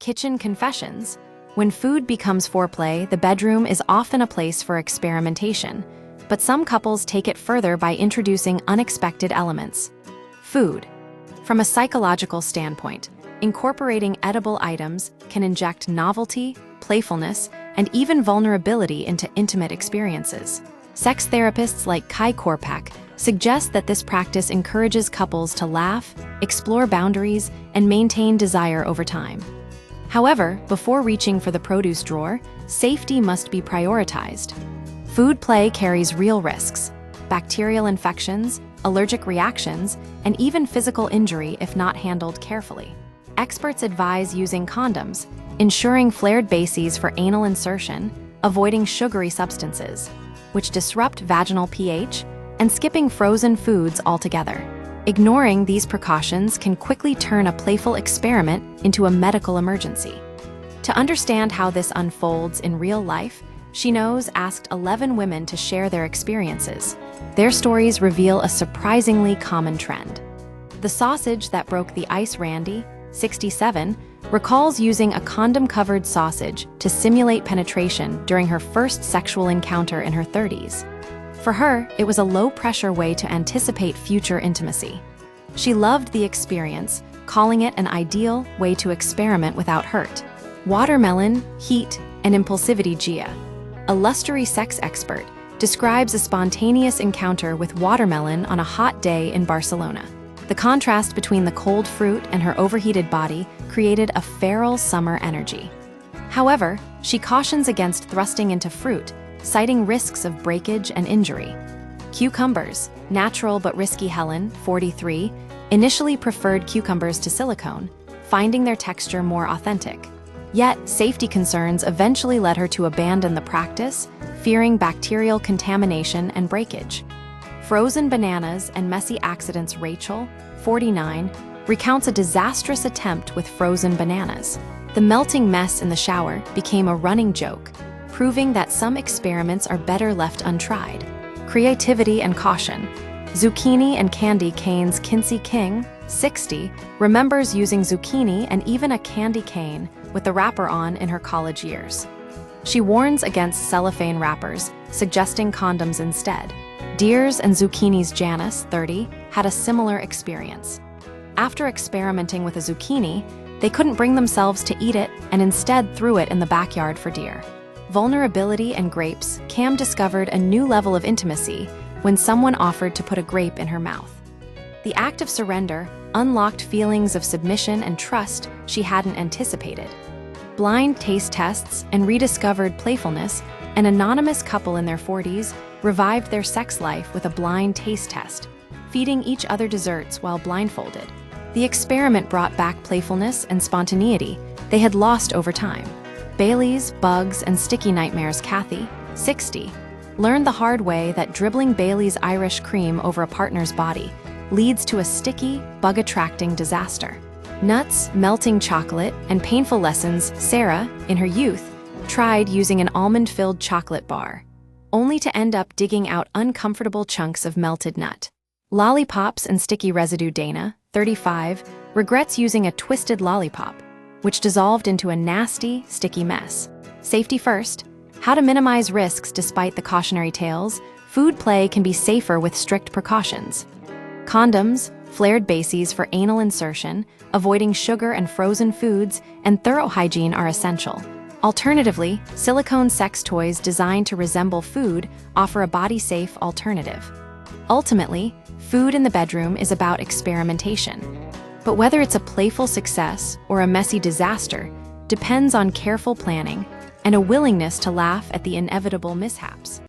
Kitchen confessions. When food becomes foreplay, the bedroom is often a place for experimentation, but some couples take it further by introducing unexpected elements. Food. From a psychological standpoint, incorporating edible items can inject novelty, playfulness, and even vulnerability into intimate experiences. Sex therapists like Kai Korpak suggest that this practice encourages couples to laugh, explore boundaries, and maintain desire over time. However, before reaching for the produce drawer, safety must be prioritized. Food play carries real risks: bacterial infections, allergic reactions, and even physical injury if not handled carefully. Experts advise using condoms, ensuring flared bases for anal insertion, avoiding sugary substances, which disrupt vaginal pH, and skipping frozen foods altogether. Ignoring these precautions can quickly turn a playful experiment into a medical emergency. To understand how this unfolds in real life, She Knows asked 11 women to share their experiences. Their stories reveal a surprisingly common trend. The sausage that broke the ice, Randy, 67, recalls using a condom-covered sausage to simulate penetration during her first sexual encounter in her 30s. For her, it was a low-pressure way to anticipate future intimacy. She loved the experience, calling it an ideal way to experiment without hurt. Watermelon, heat, and impulsivity. Gia, a lustery sex expert, describes a spontaneous encounter with watermelon on a hot day in Barcelona. The contrast between the cold fruit and her overheated body created a feral summer energy. However, she cautions against thrusting into fruit, citing risks of breakage and injury. Cucumbers, natural but risky. Helen, 43, initially preferred cucumbers to silicone, finding their texture more authentic. Yet, safety concerns eventually led her to abandon the practice, fearing bacterial contamination and breakage. Frozen bananas and messy accidents. Rachel, 49, recounts a disastrous attempt with frozen bananas. The melting mess in the shower became a running joke, proving that some experiments are better left untried. Creativity and caution. Zucchini and candy canes. Kinsey King, 60, remembers using zucchini and even a candy cane with the wrapper on in her college years. She warns against cellophane wrappers, suggesting condoms instead. Deers and zucchinis. Janice, 30, had a similar experience. After experimenting with a zucchini, they couldn't bring themselves to eat it and instead threw it in the backyard for deer. Vulnerability and grapes. Cam discovered a new level of intimacy when someone offered to put a grape in her mouth. The act of surrender unlocked feelings of submission and trust she hadn't anticipated. Blind taste tests and rediscovered playfulness. An anonymous couple in their 40s revived their sex life with a blind taste test, feeding each other desserts while blindfolded. The experiment brought back playfulness and spontaneity they had lost over time. Bailey's, bugs, and sticky nightmares. Kathy, 60, learned the hard way that dribbling Bailey's Irish cream over a partner's body leads to a sticky, bug-attracting disaster. Nuts, melting chocolate, and painful lessons. Sarah, in her youth, tried using an almond-filled chocolate bar, only to end up digging out uncomfortable chunks of melted nut. Lollipops and sticky residue. Dana, 35, regrets using a twisted lollipop, which dissolved into a nasty, sticky mess. Safety first. How to minimize risks despite the cautionary tales. Food play can be safer with strict precautions. Condoms, flared bases for anal insertion, avoiding sugar and frozen foods, and thorough hygiene are essential. Alternatively, silicone sex toys designed to resemble food offer a body-safe alternative. Ultimately, food in the bedroom is about experimentation. But whether it's a playful success or a messy disaster depends on careful planning and a willingness to laugh at the inevitable mishaps.